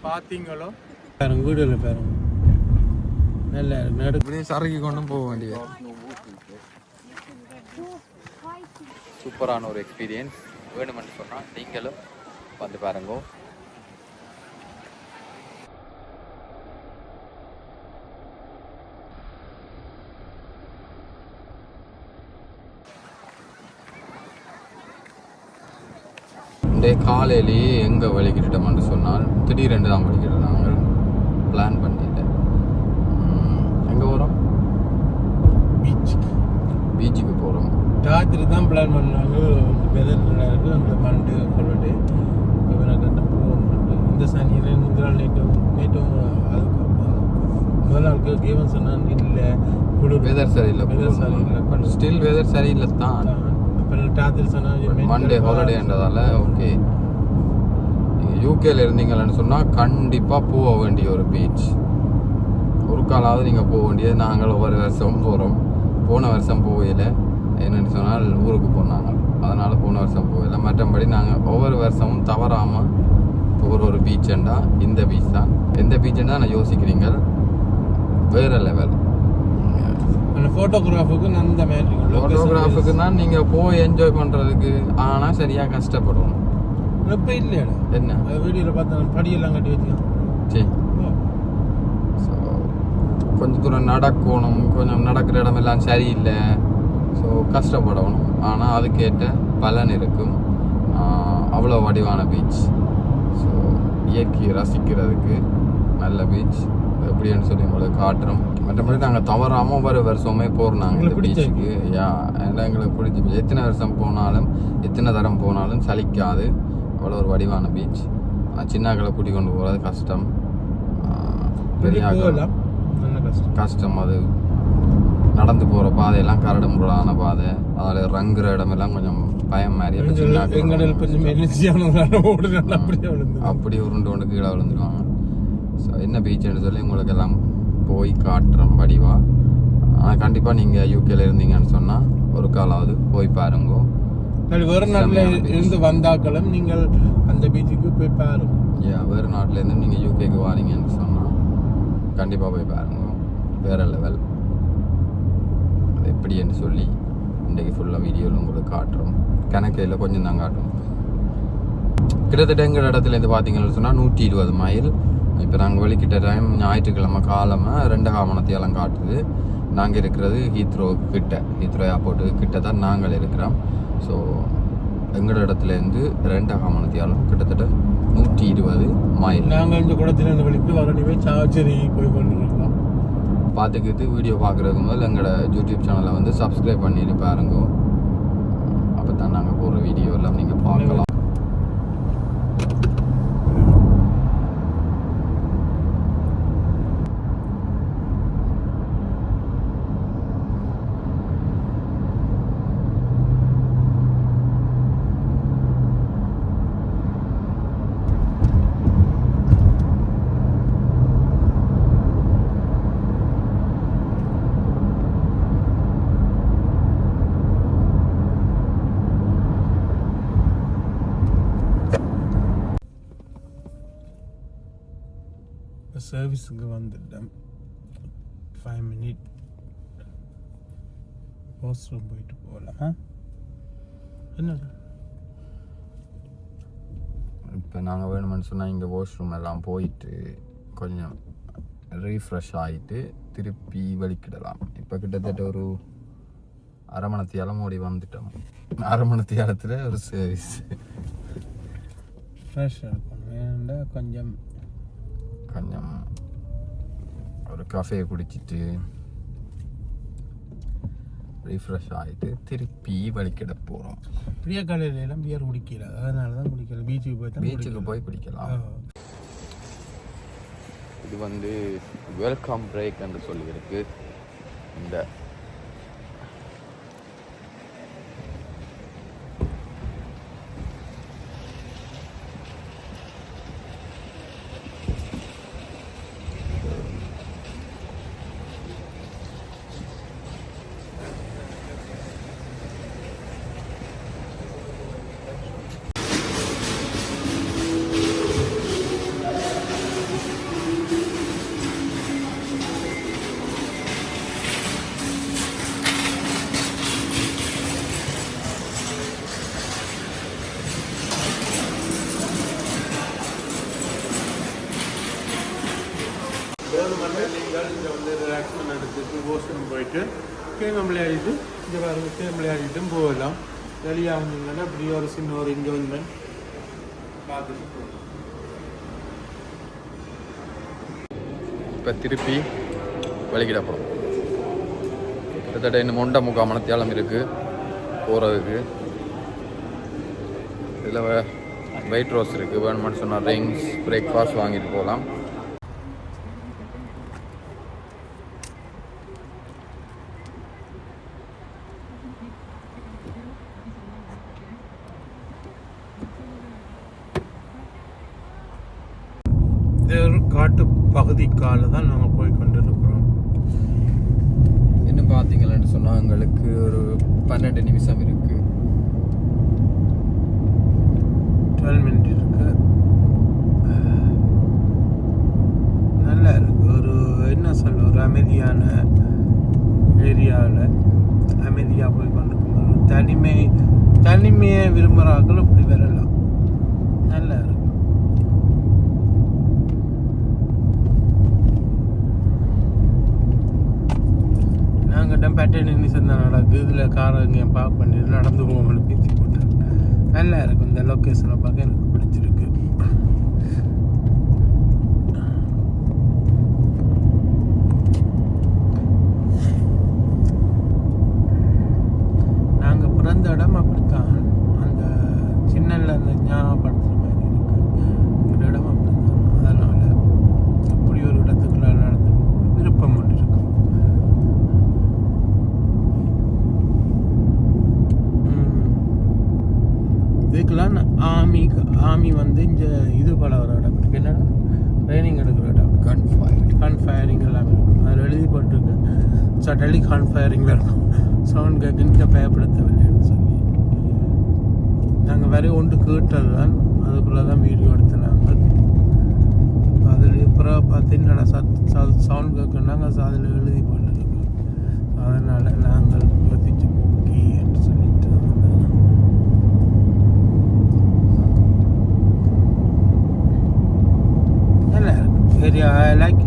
பார்த்தீங்களோ பாருங்க, வீடியோவில் பாருங்க, நல்லா இருக்கு. சரக்கு கொண்டும் போக வேண்டிய சூப்பரான ஒரு எக்ஸ்பீரியன்ஸ். வேணுமென்று சொன்னால் நீங்களும் வந்து பாருங்க. இந்த காலையிலேயே எங்கே வலிக்கிட்டோம்னு சொன்னால் திடீரென்று தான் வலிக்கிட்டோம். நாங்கள் பிளான் பண்ணிட்டு எங்கே போகிறோம்? பீச்சுக்கு போகிறோம். ராத்திரி தான் பிளான் பண்ணாங்க. வெதர் நல்லா இருக்குது, அந்த மண்டு சொல்லிட்டு போகணும். இந்த சனியில் முந்தின நாள் நேற்றும் அதுக்கு முதல் நாளுக்கு கேவன் சொன்னான் இல்லை, குளிர் வெதர் சரியில்லை. ஸ்டில் வெதர் சரியில்லை தான். ராத்திரி சொன்னால் மண்டே ஹாலிடேன்றதால ஓகே. நீங்கள் யூகேல இருந்தீங்கன்னு சொன்னால் கண்டிப்பாக போக வேண்டிய ஒரு பீச். ஒரு காலாவது நீங்கள் போக வேண்டியது. நாங்கள் ஒவ்வொரு வருஷமும் போகிறோம். போன வருஷம் போகல, என்னென்னு சொன்னால் ஊருக்கு போனாங்க, அதனால் போன வருஷம் போகல. மற்றபடி நாங்கள் ஒவ்வொரு வருஷமும் தவறாமல் ஒரு பீச்சுண்டா இந்த பீச் தான். எந்த பீச்சுன்னா நான் யோசிக்கிறீங்க, வேறு லெவல். ஃபோட்டோகிராஃபுக்கு தான் நீங்கள் போய் என்ஜாய் பண்ணுறதுக்கு. ஆனால் சரியாக கஷ்டப்படணும். இப்போ இல்லையா என்ன வீடியோவில் பார்த்தா படியெல்லாம் கட்டி வச்சுக்கோங்க. சரி, ஸோ கொஞ்சம் தூரம் நடக்கணும், கொஞ்சம் நடக்கிற இடமெல்லாம் சரியில்லை. ஸோ கஷ்டப்படணும், ஆனால் அதுக்கேற்ற பலன் இருக்கும். அவ்வளோ வடிவான பீச். ஸோ இயற்கையை ரசிக்கிறதுக்கு நல்ல பீச். எப்படின்னு சொல்லி உங்களுக்கு காட்டுறோம். மற்றபடி நாங்கள் தவறாமல் ஒவ்வொரு வருஷமே போகிறோம் நாங்கள் இந்த பீச்சுக்கு. ஏன்னா எங்களுக்கு பிடிச்சி எத்தனை வருஷம் போனாலும் எத்தனை தரம் போனாலும் சலிக்காது. அவ்வளோ ஒரு வடிவான பீச். சின்னாக்களை கூட்டி கொண்டு போகிறது கஷ்டம், பெரிய கஷ்டம். அது நடந்து போகிற பாதையெல்லாம் கரடு முரடான பாதை, அதில் ரங்குற இடமெல்லாம் கொஞ்சம் பயம் மாதிரி. அப்படி உருண்டு கொண்டு கீழே விழுந்துருவாங்க. ஸோ என்ன பீச்சுன்னு சொல்லி உங்களுக்கு எல்லாம் போய் காட்டுறோம் வடிவா. ஆனால் கண்டிப்பாக நீங்கள் யூகேல இருந்தீங்கன்னு சொன்னால் ஒரு காலாவது போய் பாருங்க. வேறு நாட்டில் இருந்து வந்தாக்களும் நீங்கள் அந்த பீச்சுக்கு போய் பாருங்க. வேறு நாட்டிலேருந்து நீங்கள் யூகேக்கு வாரீங்கன்னு சொன்னால் கண்டிப்பாக போய் பாருங்க. வேறு லெவல். அது எப்படின்னு சொல்லி இன்றைக்கு ஃபுல்லாக வீடியோவில் உங்களுக்கு காட்டுறோம். கணக்கையில் கொஞ்சம் தான் காட்டுறோம். கிட்டத்தட்ட எங்கள் இடத்துலேருந்து பார்த்தீங்கன்னு சொன்னால் 120 மைல். இப்போ நாங்கள் வெளிக்கிட்ட டைம் ஞாயிற்றுக்கிழமை காலமாக 2 மணித்தியாலம் காட்டுது. நாங்கள் இருக்கிறது ஹீத்ரோ ஏர்போர்ட்டு கிட்ட தான் நாங்கள் இருக்கிறோம். ஸோ எங்களோட இடத்துலேருந்து 2 மணித்தியாலம் கிட்டத்தட்ட 120 மைல். நாங்கள் இந்த குளத்திலேருந்து வெளிக்கிட்டு வரணுமே சாவச்சேரி போய் கொண்டிருக்கிறோம். பார்த்துக்கிட்டு வீடியோ பார்க்குறதுக்கு முதல் எங்களோட யூடியூப் சேனலை வந்து சப்ஸ்கிரைப் பண்ணிட்டு பாருங்க. அப்போ தான் நாங்கள் போகிற வீடியோ எல்லாம் நீங்கள் பார்க்கலாம். சர்வீஸுக்கு வந்துட்டேன். 5 மினிட் வாஷ்ரூம் போயிட்டு போகலாம். என்ன இப்போ நாங்கள் வேணுமென்னு சொன்னால் இங்கே வாஷ்ரூம் எல்லாம் போயிட்டு கொஞ்சம் ரீஃப்ரெஷ் ஆகிட்டு திருப்பி வெளிக்கிடலாம். இப்போ கிட்டத்தட்ட ஒரு 1/2 மணித்தியாலம் ஓடி வந்துட்டோம். 1/2 மணித்தியாலத்தில் ஒரு சர்வீஸ் ஃப்ரெஷ்ஷாக இருக்கணும். கொஞ்சம் ஒரு காஃபே குடிச்சிட்டு ரீஃப்ரெஷ் ஆகிட்டு திருப்பி வலிக்கிட போகிறோம். பிரியா காலையிலாம் பியர் குடிக்கல, அதனால தான் குடிக்கல. பீச்சுக்கு போய் குடிக்கலாம். இது வந்து வெல்கம் பிரேக் என்று சொல்லியிருக்கு. இந்த வந்தால் இங்கே வந்து ரிலாக்ஸ்மெண்ட் எடுத்துட்டு ஓசனம் போயிட்டு கேம் விளையாடிட்டு இங்கே பாருங்க கேம் விளையாடிட்டும் போகலாம். வெளியாக வந்தீங்கன்னா இப்படி ஒரு சின்ன ஒரு என்ஜாய்மெண்ட் பார்த்துட்டு போகலாம். இப்போ திருப்பி வலிக்கிட போகிறோம். கிட்டத்தட்ட இன்னும் 1.25 மணித்தியாலம் இருக்குது போகிறதுக்கு. இதில் வெயிட் ரோஸ் இருக்குது. வேணுமென்னு சொன்னால் ரிங்ஸ் பிரேக்ஃபாஸ்ட் வாங்கிட்டு போகலாம். ஒரு காட்டு பகுதிக்கால தான் நாங்கள் போய் கொண்டிருக்கிறோம். இன்னும் பார்த்தீங்கன்னு சொன்னால் எங்களுக்கு ஒரு 12 நிமிஷம் இருக்குது. 12 மினிட் இருக்கு. நல்லா இருக்கு. ஒரு என்ன சொல்ல ஒரு அமைதியான ஏரியாவில் அமைதியாக போய் கொண்டிருக்கோம். தனிமையை விரும்புகிறார்கள் இப்படி வரலாம். நல்லா இருக்கு. நாங்கள் 10 நிமிஷம் தான் நடக்குது. இதில் காரை இங்கே பார்க் பண்ணிட்டு நடந்து போவோம்னு பேசி போட்டு நல்லா இருக்கும். இந்த லொக்கேஷனை பார்க்க எனக்கு பிடிச்சிருக்கு. நாங்கள் பிறந்த இடம் அப்படித்தான். அந்த சின்னல அந்த ஞாபகப்படுத்துகிற மாதிரி இருக்கு. இந்த இடம் அப்படித்தான். அதனால் இப்படி ஒரு இடத்துக்குள்ள நடந்து விருப்பம் ஒன்று இருக்கும். இதுக்கெல்லாம் ஆர்மி வந்து இந்த இது பழகிற இடம் இருக்கு. என்னடா ட்ரைனிங் எடுக்கிற இடம். கன் ஃபயரிங் எல்லாமே இருக்கும். அதில் எழுதி போட்டிருக்கு சடலி கன் ஃபயரிங் இருக்கும். சவுண்ட் கேட்குன்னு பயப்படுத்தவில்லைன்னு சொல்லி நாங்கள் வேற ஒன்று கேட்டது தான். அதுக்குள்ளே தான் வீடியோ எடுத்துனாங்க. அதில் அப்புறம் பார்த்தீங்கன்னா சவுண்ட் கேட்குனாங்க. அதில் எழுதி போட்டுருக்கு. அதனால் நாங்கள் யோசிச்சு ஓகே என்று சொல்லிட்டு நல்லா இருக்கு ஏரியா. ஐ லைக்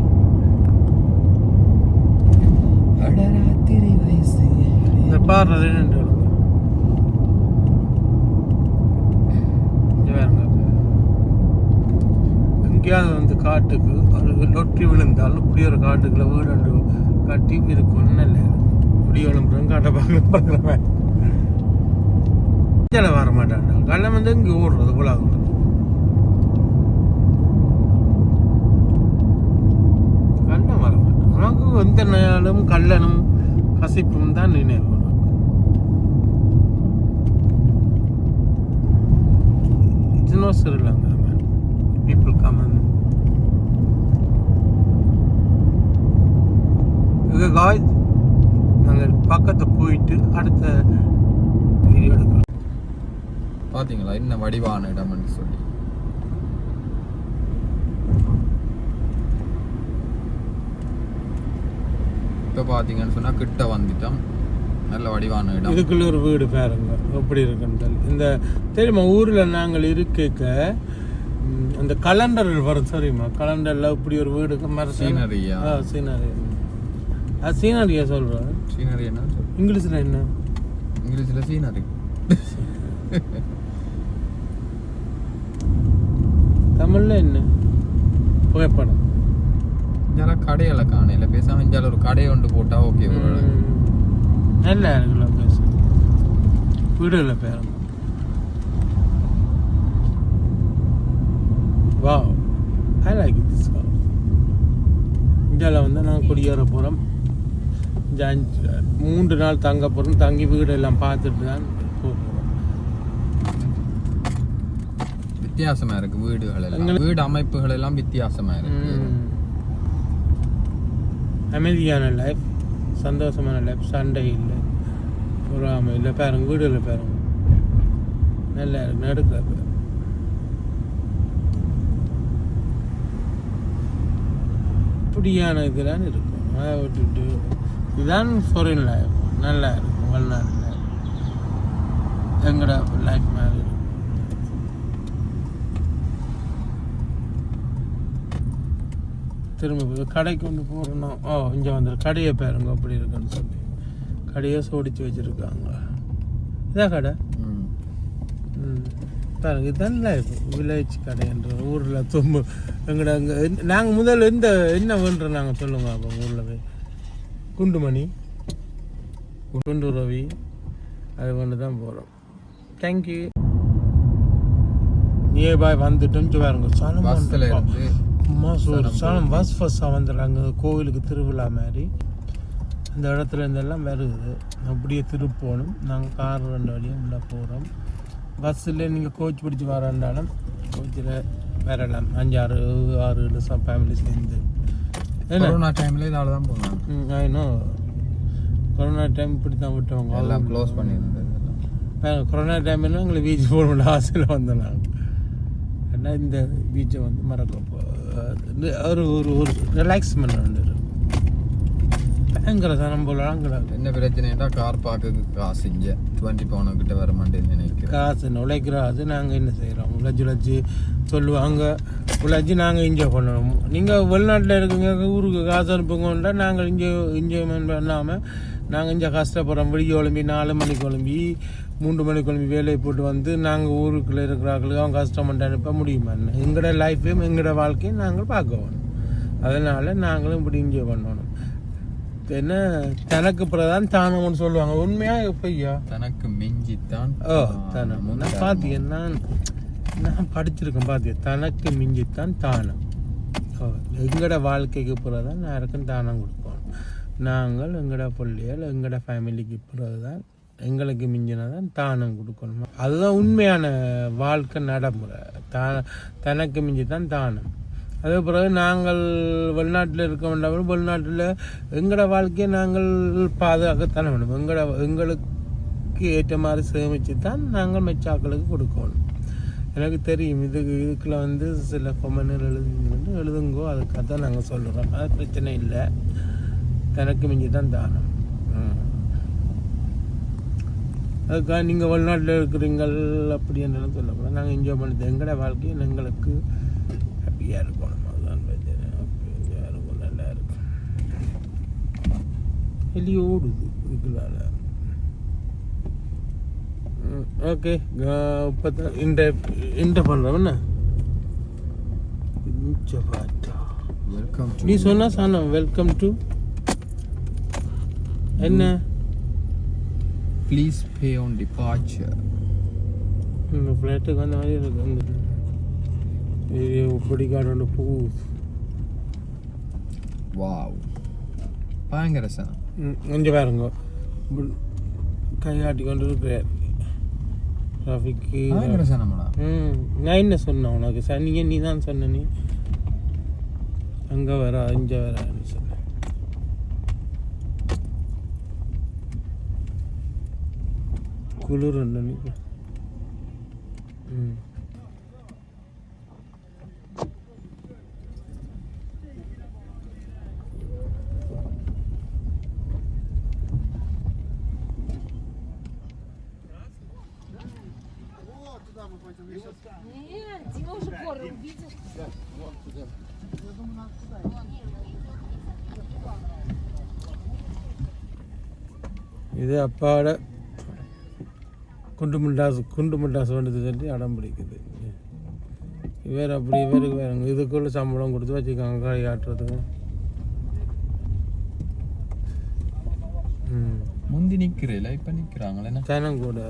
இந்த பாடுறது என்னென்று எங்கேயாவது வந்து காட்டுக்கு அது லொட்டி விழுந்தாலும் இப்படி ஒரு காட்டுக்குள்ள வீடு கட்டி இருக்கும். நல்ல இப்படி விழும்புறோம் காட்டை பார்க்குறேன். இதில் வர மாட்டான்டா. கல்லம் வந்து இங்கே ஓடுறது போல ஆகுறது. கல்லம் வர மாட்டேன். உனக்கு எந்த நாளும் கல்லனும் கசிப்பும் தான் நினைவு. It's no Sri Lanka, man. People come and guys, நாங்கள் பக்கத்தை போயிட்டு அடுத்த வீடியோ எடுக்கிறோம். பார்த்தீங்களா இன்னும் வடிவான இடம்னு சொல்லி. இப்போ பார்த்தீங்கன்னு சொன்னால் கிட்ட வந்துட்டோம். நல்ல வடிவான இடம். இதுக்குள்ள ஒரு வீடு பாருங்க எப்படி இருக்குன்னு. இந்த தெரியுமா ஊரில் நாங்கள் இருக்க அந்த கலண்டர் வரும் சரிம்மா. கலண்டரில் இப்படி ஒரு வீடுக்கு மாதிரி சீனரியா. சீனரி. அது சீனரியா சொல்கிறேன். சீனரி என்ன இங்கிலீஷில் என்ன? இங்கிலீஷில் சீனரி. தமிழில் என்ன? புகைப்படம். இங்கே கடையில் காணையில் பேசாமல் இங்கே ஒரு கடையை ஒன்று போட்டால் ஓகே. நல்லா இருக்குல்ல பேச வீடுகளில் பேரும். வா ஐ லைக் திஸ் ஹவுஸ். இந்தியாவில் வந்து நாங்கள் குடியேற போகிறோம். 3 நாள் தங்க போகிறோம். தங்கி வீடெல்லாம் பார்த்துட்டு தான் போகிறோம். வித்தியாசமாக இருக்குது வீடுகள் எல்லாம். வீடு அமைப்புகள் எல்லாம் வித்தியாசமாக இருக்குது. அமைதியான லைஃப், சந்தோஷமான லைஃப், சண்டை இல்லை, பொறாமை இல்லை. பாருங்க வீடுகளில் பாருங்க நல்லா இருக்கு. நடுக்க இப்படியான இதெல்லாம் இருக்கும். அதை விட்டுட்டு இதுதான் ஃபாரின் லைஃப். நல்லா இருக்கும். வெளிநாடு லைஃப் எங்கட லைஃப் மாதிரி இருக்கும். திரும்ப கடைக்கு கொண்டு போகிறோம். இங்கே வந்துடும். கடையை பாருங்க அப்படி இருக்குன்னு சொல்லி கடையை சோடிச்சு வச்சுருக்காங்க. இதான் கடை. பாருங்க இதுதான் லைஃப். வில்லேஜ் கடைன்ற ஊரில் தும்பு எங்கட அங்கே நாங்கள் முதல்ல என்ன வேண்டுறோம் நாங்கள் சொல்லுங்க. அப்போ ஊரில் போய் குண்டுமணி குண்டு ரவி அது கொண்டு தான் போகிறோம். தேங்க்யூ. நியர்பாய் வந்துட்டோம். பாருங்க சாலம் பஸ் ஃபஸ்ட்டாக வந்துடுறாங்க. கோவிலுக்கு திருவிழா மாதிரி அந்த இடத்துல இருந்தெல்லாம் வருது. அப்படியே திருப்போணும். நாங்கள் கார் 2 வழியும் உள்ளே போகிறோம். பஸ்ஸில் நீங்கள் கோச் பிடிச்சி வராண்டாலும் கோச்சில் வரலாம். 5-6 ஃபேமிலி சேர்ந்து. கொரோனா டைமில் இதால் தான் போனாங்க. இன்னும் கொரோனா டைம் இப்படி தான் விட்டவங்க எல்லாம் க்ளோஸ் பண்ணியிருந்தது. கொரோனா டைம்ல எங்களுக்கு பீச் போகணும்னு ஆசையில் வந்தோம் நாங்கள். ஏன்னா இந்த பீச்சை வந்து மறக்க ஒரு ஒரு ரிலாக்ஸ்மெண்ட் உண்டு. பயங்கர சனம் போலாம் கிடையாது. என்ன பிரச்சனைன்னா கார் பார்க்குக்கு காசு இங்கே 20 பவுனுக்கிட்ட வர மாட்டேன்னு நினைக்கிறேன். காசு உழைக்கிறோம். அது நாங்கள் என்ன செய்கிறோம்? உழைச்சி சொல்லுவாங்க. உழைச்சி நாங்கள் என்ஜாய் பண்ணணும். நீங்கள் வெளிநாட்டில் இருக்குங்க ஊருக்கு காசு அனுப்புங்கன்றா நாங்கள் என்ஜாய்மெண்ட் பண்ணாமல் நாங்கள் இங்கே கஷ்டப்படுறோம். விடிய கிளம்பி 4 மணிக்கு கிளம்பி 3 மணிக்கு கிளம்பி வேலையை போட்டு வந்து நாங்கள் ஊருக்குள்ளே இருக்கிறார்களுக்கு அவங்க கஷ்டப்பட்டு அனுப்ப முடியுமா? எங்களோட லைஃப்பையும் எங்களோட வாழ்க்கையும் நாங்கள் பார்க்கணும். அதனால் நாங்களும் இப்படி என்ஜாய் பண்ணணும். என்ன தனக்கு பிறதான் தானம்னு சொல்லுவாங்க. உண்மையா எப்பையா? தனக்கு மிஞ்சித்தான் தானம். நான் பார்த்தேன். நான் படிச்சிருக்கேன். பார்த்தேன். தனக்கு மிஞ்சித்தான் தானம். எங்களோட வாழ்க்கைக்கு பிறதான் யாருக்கும் தானம் கொடுப்போம். நாங்கள் எங்களோட பிள்ளைகள் எங்களோட ஃபேமிலிக்கு பிறகுதான் எங்களுக்கு மிஞ்சினதான் தானம் கொடுக்கணும். அதுதான் உண்மையான வாழ்க்கை நடைமுறை. தனக்கு மிஞ்சி தான் தானம். அதே பிறகு நாங்கள் வெளிநாட்டில் இருக்க வேண்டாம். வெளிநாட்டில் எங்களோட வாழ்க்கையை நாங்கள் பாதுகாக்கத்தானே வேணும். எங்களுக்கு ஏற்ற மாதிரி சேமித்து தான் நாங்கள் மெச்சாக்களுக்கு கொடுக்கணும். எனக்கு தெரியும். இதுக்குள்ள வந்து சில கொமெண்ட் எழுதுங்கோ. அதுக்காக தான் நாங்கள் சொல்லுறோம். அது பிரச்சனை இல்லை. தனக்கு மிஞ்சி தான் தானம். அதுக்காக நீங்கள் வெளிநாட்டில் இருக்கிறீங்கள் அப்படி என்னென்னு சொல்லக்கூடாது. நாங்கள் என்ஜாய் பண்ணுறது எங்களோட வாழ்க்கையை எங்களுக்கு ஹாப்பியாக இருக்கணும். அதுதான் பிரச்சனை. ஹாப்பியாக இருக்கும். நல்லா இருக்கும். வெளியே ஓடுது இதுக்குள்ளால. ஓகே. இப்போ தான் இன்ட பண்ணுறோம். என்ன நீ சொன்னா சாணா வெல்கம் டு என்ன ப்ளீஸ் பே ஆன் டிபார்ச்சர். இந்த ஃப்ளைட்டுக்கு வந்த மாதிரி இருக்கு. பிடிக்காடு போகுது. வாவ் பயங்கர சனம். கொஞ்சம் பாருங்க கையாட்டி கொண்டு இருக்கிறார் டிராஃபிக்கு. பயங்கர சனம்டா. நான் என்ன சொன்னேன் உனக்கு? சனியே நீ தான் சொன்ன. நீ அங்கே வர இங்கே வரான்னு சொன்ன. குளிர் அன்னைக்கு. இது அப்பாவோட குண்டு முண்டாசு வேண்டது சொல்லி அடம் பிடிக்குது. இவர் அப்படி இவருக்கு வேறுங்க. இதுக்குள்ள சம்பளம் கொடுத்து வச்சுக்காங்க காய் ஆட்டுறதுக்கு. முந்தி நிற்கிறேன். இப்போ நிற்கிறாங்களே ஜனம் கூட.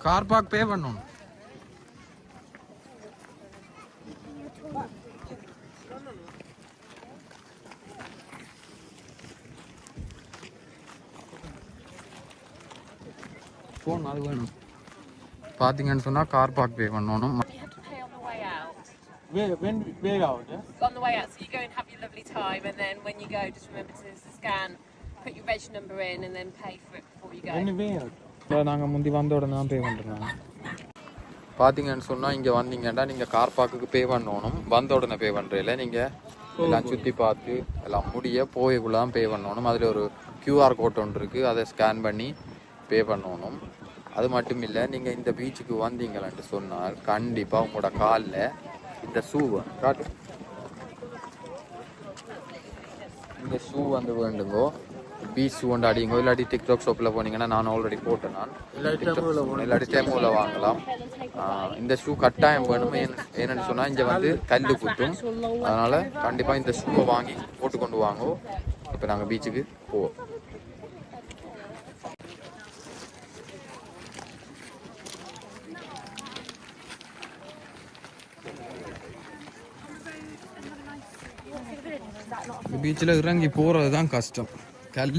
கார் பார்க் பே பண்ணணும். ஃபோன் அது வேணும். பார்த்தீங்கன்னு சொன்னால் கார் பார்க் பே பண்ணணும். When way out, yeah? On the way out, so you go and have your lovely time, and then when you go, just remember to scan, put your reg number in, and then pay for it before you go. When way out? நாங்கள் முந்தி வந்த உடனே தான் பே பண்ணுறோம். பார்த்தீங்கன்னு சொன்னால் இங்கே வந்தீங்கன்னா நீங்கள் கார் பார்க்குக்கு பே பண்ணணும். வந்த உடனே பே பண்ணுறதில்ல, நீங்கள் எல்லாம் சுற்றி பார்த்து எல்லாம் முடிய போய்க்குள்ள தான் பே பண்ணணும். அதில் ஒரு கியூஆர் கோட் ஒன்று இருக்குது, அதை ஸ்கேன் பண்ணி பே பண்ணணும். அது மட்டும் இல்லை, நீங்கள் இந்த பீச்சுக்கு வந்தீங்களான்ட்டு சொன்னால் கண்டிப்பாக உங்களோட காலில் இந்த ஷூவை காட்டு, இந்த ஷூ வந்து வேண்டுங்கோ. பீச் ஷூ வந்து அடிங்கோ. இல்லாட்டி டிக்டாக் ஷாப்பில் போனீங்கன்னா நான் ஆல்ரெடி போட்டேன். நான் இல்லாட்டி டெமோவில் வாங்கலாம். இந்த ஷூ கட்டாயம் வேணும். ஏன்னு சொன்னால் இங்கே வந்து கல் குத்தும். அதனால் கண்டிப்பாக இந்த ஷூவை வாங்கி போட்டு கொண்டு வாங்கோ. இப்போ நாங்கள் பீச்சுக்கு போவோம். பீச்சில் இறங்கி போகிறது தான் கஷ்டம். கல்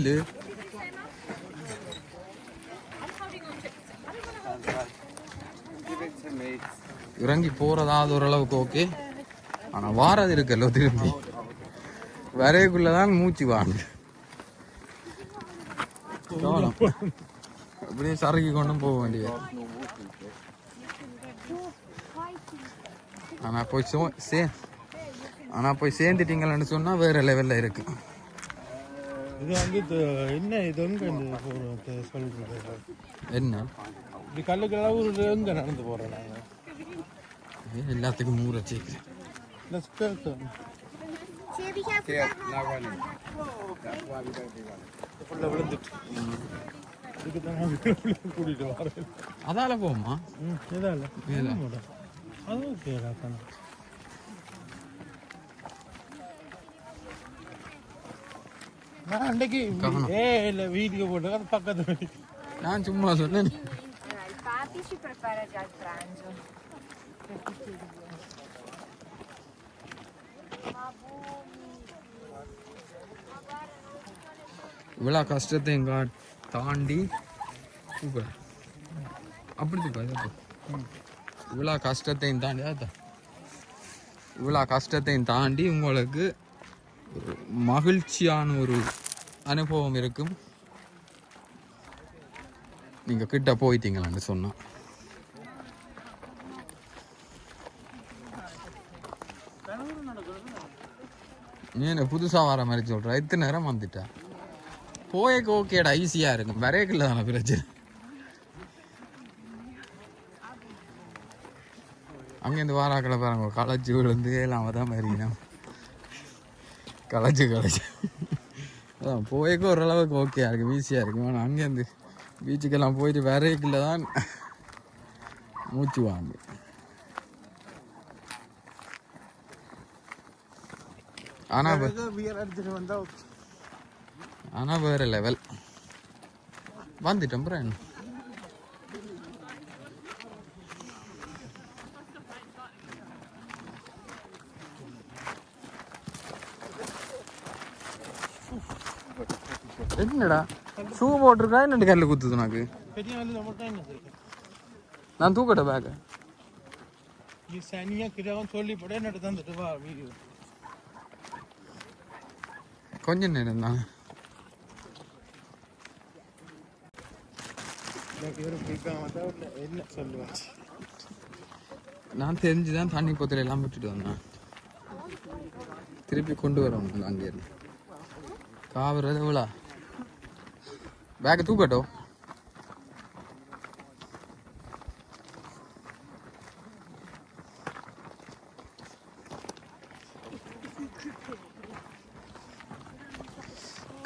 இறங்கி போகிறதா அது ஓரளவுக்கு ஓகே. ஆனால் வாரது இருக்கല്ലോ திரும்பி வரைக்குள்ளே தான் மூச்சு வாங்க. அப்படியே சரக்கி கொண்டும் போக வேண்டியது. ஆனால் போய் சேர்ந்துட்டீங்களான்னு சொன்னால் வேறு லெவலில் இருக்கு. இது வந்து என்ன இது எங்கே சொல்கிறது என்ன இப்படி கல்லுக்கெல்லாம் ஒரு எங்கே நடந்து போகிறோம் நாங்கள் எல்லாத்துக்கும் ஊற விழுந்துட்டு இதுக்கு தான் கூட்டிகிட்டு வரேன். அதால போமா இதால அது ஓகேடா. நான் அன்றைக்கு இல்லை வீடியோ போட்டு அது பக்கத்து நான் சும்மா சொன்னேன். Infatti ci prepara già il pranzo. இவ்வளோ கஷ்டத்தையும் தாண்டி அப்படி இவ்வளோ கஷ்டத்தையும் தாண்டி உங்களுக்கு மகிழ்ச்சியான ஒரு அனுபவம் இருக்கும். நீங்கள் கிட்ட போயிட்டீங்களான்னு சொன்னா. நீ புதுசாக வர மாதிரி சொல்கிற. எத்தனை நேரம் வந்துட்டா போயக்கு ஓகேடா, ஈஸியாக இருக்கும். வரையக்குள்ள தானே பிரச்சனை. அங்கேருந்து வாராக்களை பாருங்க களைச்சி விழுந்து எல்லாம் தான் மாதிரினா களைச்சி அதான் போயக்கு ஓரளவுக்கு ஓகேயா இருக்கும், ஈஸியாக இருக்கும். ஆனால் அங்கேருந்து பீச்சுக்கெல்லாம் போயிட்டு வரையக்குள்ள தான் மூச்சு வாங்க. ஆனால் வேறு லெவல் வந்துட்டோம். அப்புறம் என்ன என்னடா ஷூ போட்டிருக்கா என்ன கல்ல குத்துது உனக்கு? நான் தூக்கட்ட பேக்க கொஞ்சம் நேரம் தான். நான் தெரிஞ்சுதான் தண்ணி போத்தல எல்லாம் விட்டுட்டு வந்தேன். திருப்பி கொண்டு வரணும் அங்கேருந்து. காவுறது எவ்வளோ பேக்கை தூக்கட்டும்.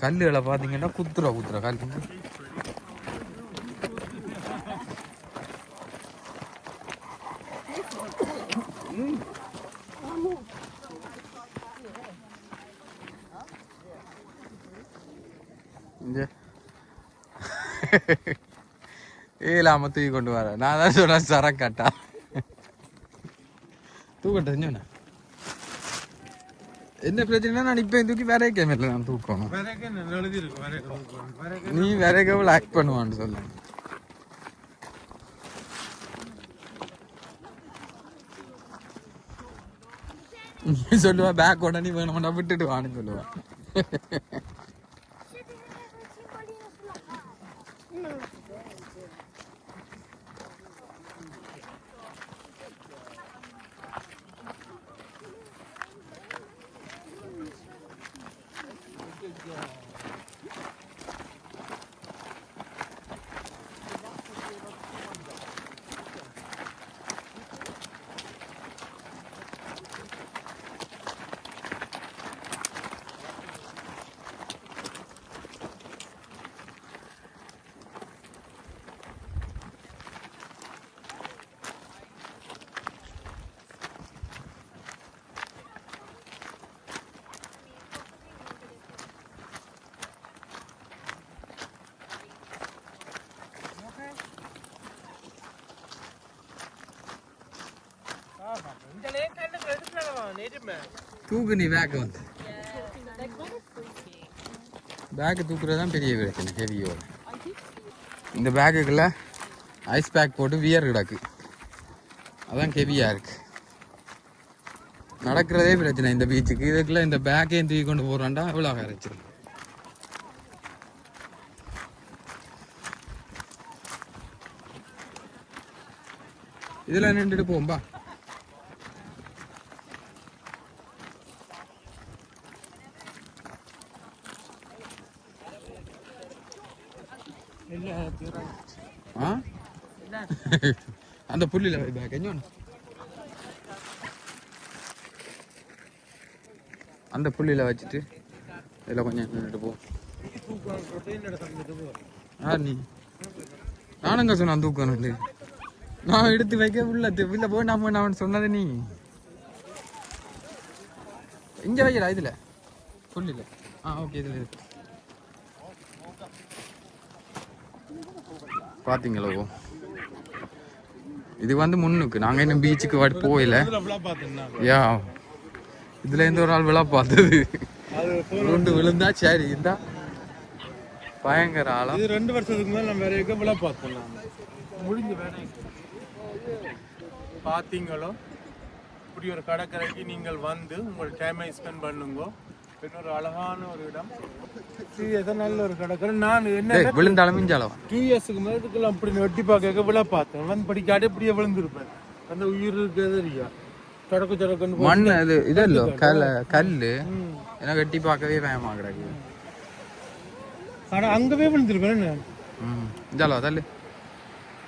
கல்லுகளை பார்த்தீங்கன்னா குத்துற கல். ஏலாம தூக்கி கொண்டு வர. நான் தான் சொல்ல சரக்கட்டா தூக்கட்ட செஞ்சோண்ணா. என்ன பிரச்சனைனா நான் இப்போ தூக்கி வேற கேமரில் நான் தூக்கணும். வேறக்கு என்ன எழுதி இருக்கு வேறக்கு நீ வேற கேவல் ஆக்ட் பண்ணுவான்னு சொல்ல. சொல்லுவா பேக் உடனே வேணும்னா விட்டுட்டு வான்னு சொல்லுவா. தூக்கு நீ பேக் வந்து பேக்கு தூக்குறதுதான் பெரிய பிரச்சனை. ஹெவியோட இந்த பேக்குக்குள்ள ஐஸ் பேக் போட்டு வியர் கிடக்கு, அதான் ஹெவியாக இருக்கு. நடக்கிறதே பிரச்சனை இந்த பீச்சுக்கு. இதுக்குள்ள இந்த பேக்கையும் தூக்கி கொண்டு போகிறான்டா எவ்வளோ அரைச்சிடும். இதில் நின்றுட்டு போகும்பா. அந்த புள்ளில பேக் எஞ்சோன்னு அந்த புள்ளில வச்சுட்டு இதில் கொஞ்சம் நின்றுட்டு போ. யார் நீ? நானுங்க சொன்னான் தூக்கணும். நான் எடுத்து வைக்க உள்ள போய் நான் சொன்னது நீ இங்கே வைக்கிறா இதில் புள்ளில. ஓகே இதில் இருக்கு. பார்த்தீங்களோ இது வந்து முன்னுக்கு நாங்கள் இன்னும் பீச்சுக்கு போயில. யா இதுல இருந்து ஒரு ஆள் விழா பார்த்தது ரெண்டு விழுந்தா சரி இருந்தா பயங்கர ஆளா. இது 2 வருஷத்துக்கு மேலே நம்ம வேற விழா பார்த்தோம். முடிஞ்ச வேலை பார்த்தீங்களோ. இப்படி ஒரு கடற்கரைக்கு நீங்கள் வந்து உங்கள் டைமை ஸ்பெண்ட் பண்ணுங்க. இன்னொரு அழகான ஒரு இடம், நல்ல ஒரு கடற்கரை. நான் என்ன விழுந்தாலும் 2 இயர்ஸுக்கு மேலே அப்படி வெட்டி பார்க்க விழா பார்த்தேன். வந்து படிக்காட்டி இப்படியே விழுந்துருப்பேன். அந்த உயிர் இருக்கிறது தொடக்க மண் அது இது இல்லை கல்லு ஏன்னா வெட்டி பார்க்கவே பயமா கிடக்கு. ஆனால் அங்கவே விழுந்துருப்பேன். இந்தாலோ தள்ளு.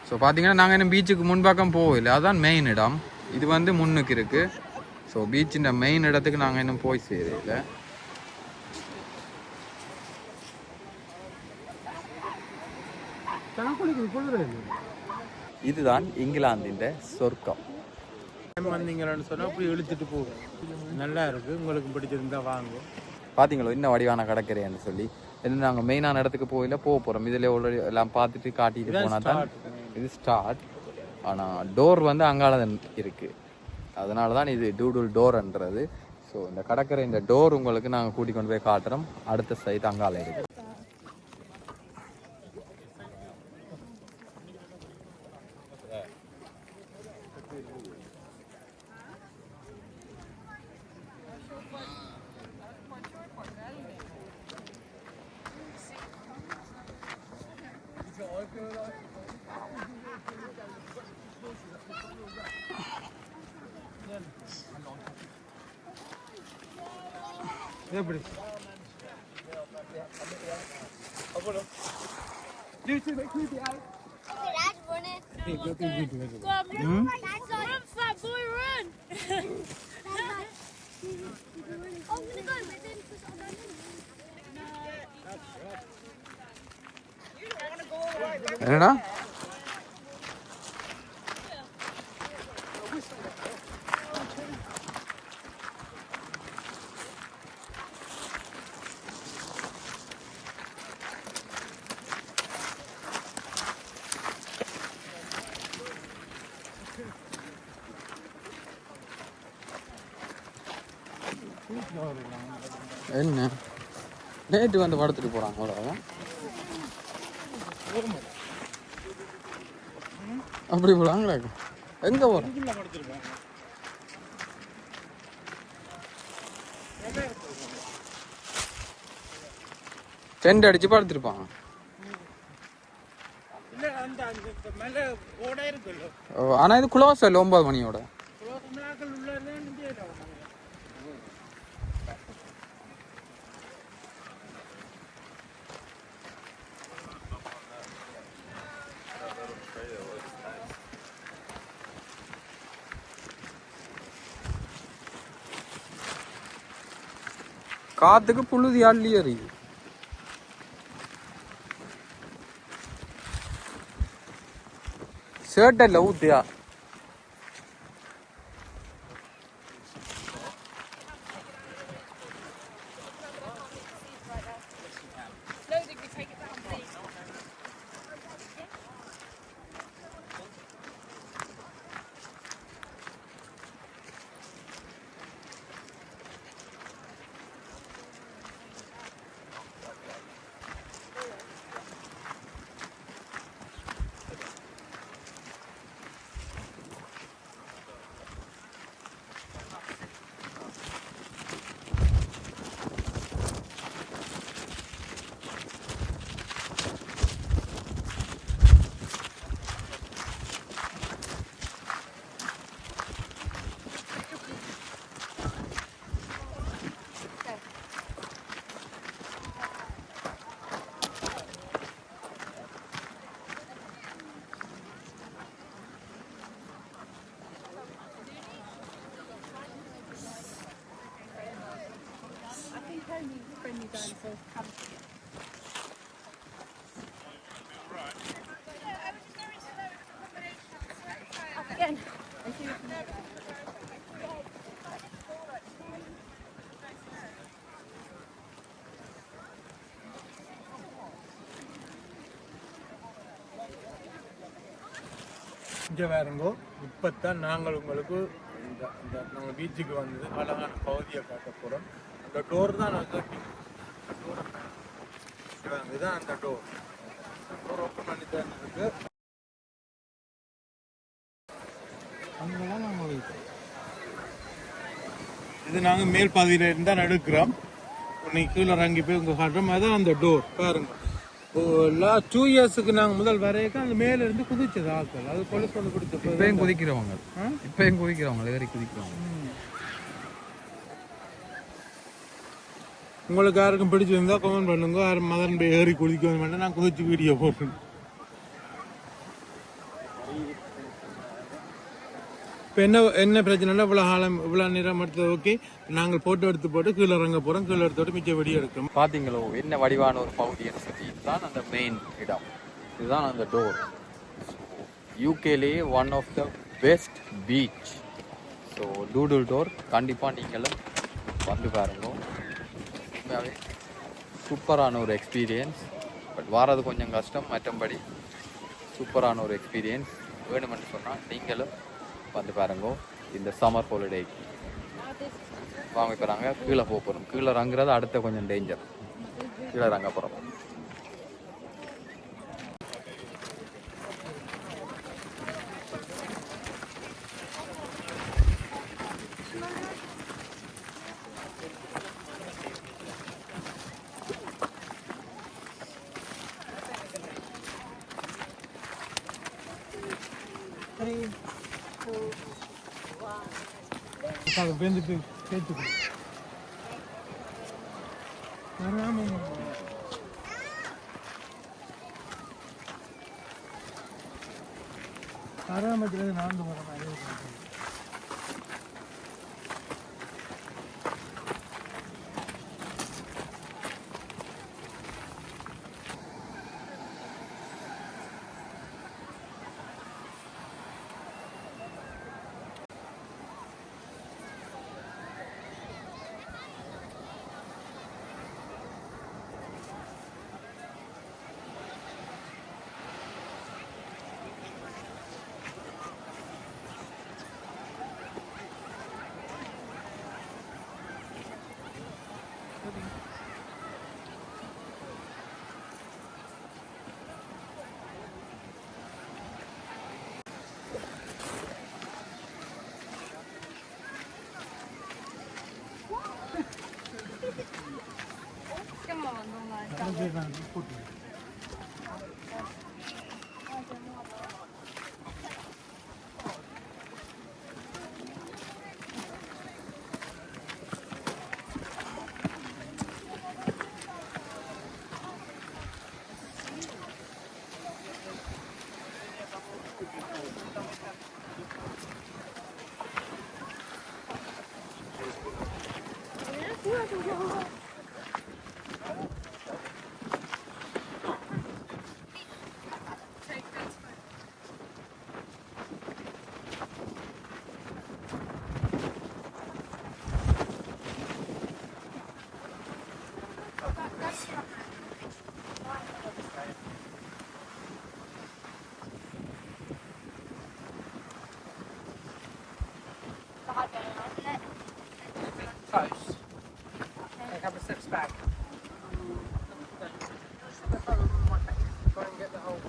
ஸோ பார்த்தீங்கன்னா நாங்கள் இன்னும் பீச்சுக்கு முன்பக்கம் போகல. அதுதான் மெயின் இடம். இது வந்து முன்னுக்கு இருக்கு. ஸோ பீச்சின் மெயின் இடத்துக்கு நாங்கள் இன்னும் போய் சேரல. இதுதான் இங்கிலாந்தின் சொர்க்கம். வந்தீங்கன்னு சொன்னால் அப்படி இழுத்துட்டு போகும். நல்லா இருக்கு. உங்களுக்கு பிடிச்சிருந்தா வாங்க. பார்த்தீங்களோ இன்னும் வடிவான கடற்கரைன்னு சொல்லி. இன்னும் நாங்கள் மெயினான இடத்துக்கு போக போகிறோம். இதில் ஆல்ரெடி எல்லாம் பார்த்துட்டு காட்டிட்டு போனால் தான் இது ஸ்டார்ட். ஆனால் டோர் வந்து அங்கால இருக்குது. அதனால தான் இது டூடுல் டோர்ன்றது. ஸோ இந்த கடற்கரை இந்த டோர் உங்களுக்கு நாங்கள் கூட்டிக் கொண்டு போய் காட்டுறோம். அடுத்த சைட் அங்கால இருக்குது. எப்படி என்னடா என்ன நேற்று வந்து படுத்துட்டு போகிறாங்க அவ்வளோ அப்படி போகிறாங்களா எங்கே போகிறோம் டென்ட் அடிச்சு படுத்துருப்பாங்க ஆனால் இது குளோஸ் இல்லை 9 மணியோட காத்துக்கு புழுதி அள்ளி எறியுது ஷர்ட்டில் ஊத்தியா இங்கே வேறுங்கோ இப்போத்தான் நாங்கள் உங்களுக்கு இந்த இந்த நாங்கள் பீச்சுக்கு வந்தது அழகான பகுதியை காட்ட போகிறோம். அந்த டோர் தான் நான் கேட்டேன். இதுதான் அந்த டோர் ஓப்பன் பண்ணி தான் இருக்கு. அங்கெல்லாம் நாங்கள் இது நாங்கள் மேல் பாதியில் இருந்தால் எடுக்கிறோம். இன்னைக்கு கீழே இறங்கி போய் உங்கள் காட்டுறோம். அதான் அந்த டோர் பாருங்க. 2 இயர்ஸுக்கு நாங்கள் முதல் வரைக்கும் அந்த மேல இருந்து குதிச்சது ஆக்கள் அது கொலுசு கொண்டு கொடுத்து இப்பயும் குதிக்கிறவங்க ஏறி குதிக்கிறவங்க. உங்களுக்கு யாருக்கும் பிடிச்சிருந்தா கமெண்ட் பண்ணுங்க. யாரும் மதன் போய் ஏறி குதிக்க வேண்டாம். நான் குதிச்சு வீடியோ போட்டேன். இப்போ என்ன பிரச்சனைனா இவ்வளோ நேரம் எடுத்தது ஓகே. நாங்கள் போட்டோ போட்டு கீழே இறங்க போகிறோம். கீழே எடுத்துட்டு மிச்ச வெடி எடுக்கிறோம். பார்த்தீங்களோ என்ன வடிவான ஒரு பகுதியை சுற்றி இதுதான் அந்த மெயின் இடம். இதுதான் அந்த டோர். யூகேலேயே one of the best beach. So Durdle Door கண்டிப்பாக நீங்களும் வந்து பாருங்க. உண்மையாகவே சூப்பரான ஒரு எக்ஸ்பீரியன்ஸ். பட் வாரது கொஞ்சம் கஷ்டம். மற்றபடி சூப்பரான ஒரு எக்ஸ்பீரியன்ஸ். வேணுமென்னு சொன்னால் நீங்களும் வந்து பாருங்க. இந்த சம்மர் ஹாலிடேக்கு வாங்க போகிறாங்க. கீழே போக போகிறோம். கீழே இறங்குறது அடுத்த கொஞ்சம் டேஞ்சர். கீழே இறங்க போகிறோம். வெந்துட்டு சேர்த்துக்கு ஆறாமத்துல நான்கு மரம் Close. Take a couple of steps back. Try and get the whole.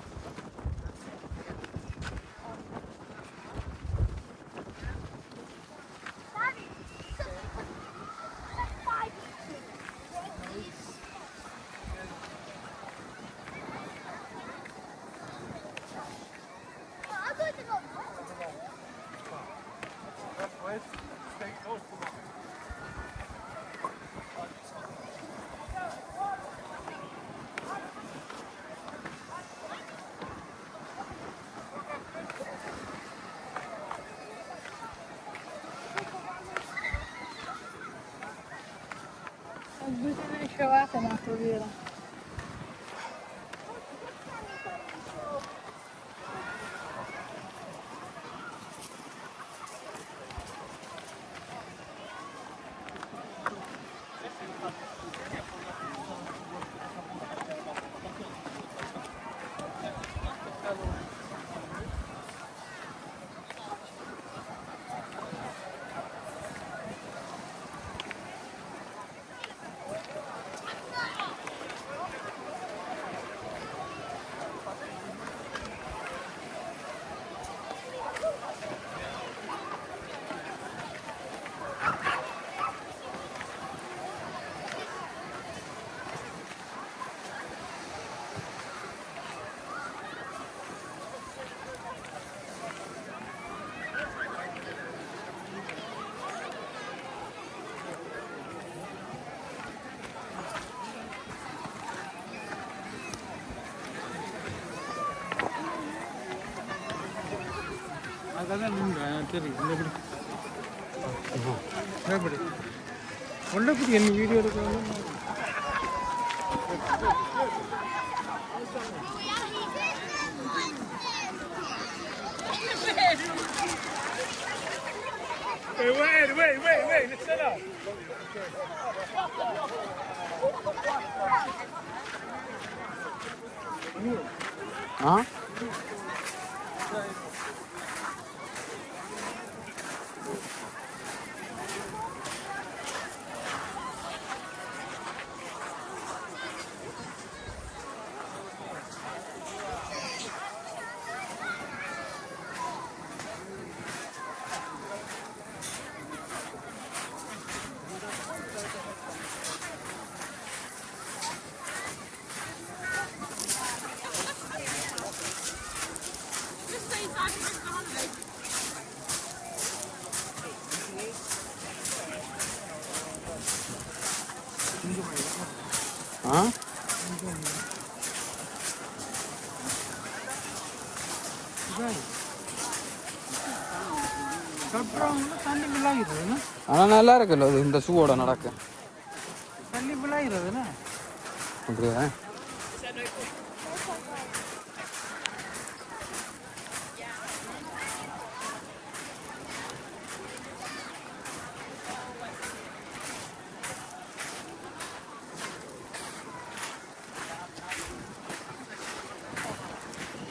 அதான் தெரியும் உள்ளபடி உள்ளபடி என்ன வீடியோ எடுக்கிறாங்க. Wait, let's set up. Huh? Huh? ஆனால் நல்லா இருக்குல்ல அது இந்த ஷூவோட நடக்க தண்ணி பிள்ளாகிறதுண்ணா அப்படியா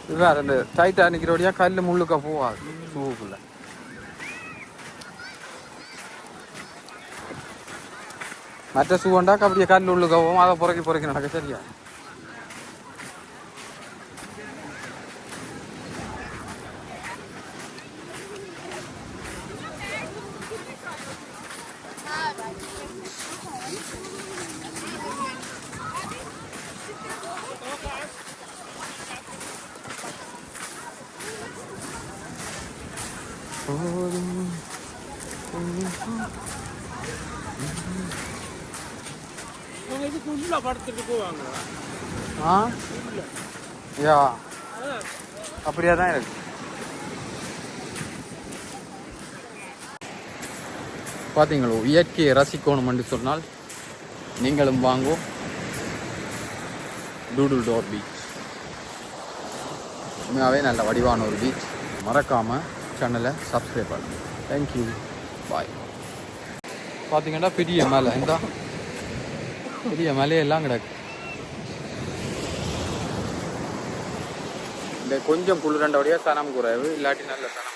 இது வேறு இந்த டைட்டானிக்கிறோடையா கல் முள்ளுக்க போவாது ஷூவுக்குள்ள. மற்ற ஷூண்டாக்க அப்படியே கல் உள்ளுக்கவும் அதை புறக்கி நடக்க சரியா. படுத்துட்டு போவாங்க. யா அப்படியே தான் இருக்கு. பார்த்தீங்களோ, இயற்கையை ரசிக்கணும் என்று சொன்னால் நீங்களும் வாங்கோ டூடுல் டோர் பீச். உண்மையாகவே நல்ல வடிவான ஒரு பீச். மறக்காமல் சேனலை சப்ஸ்கிரைப் பண்ணுங்க. தேங்க்யூ, பாய். பார்த்தீங்கன்னா பெரிய மலை, இந்த பெரிய மலையெல்லாம் கிடக்கு. இந்த கொஞ்சம் குளிரண்டபடியாக சனம் குறைவு, இல்லாட்டி நல்ல சனம்.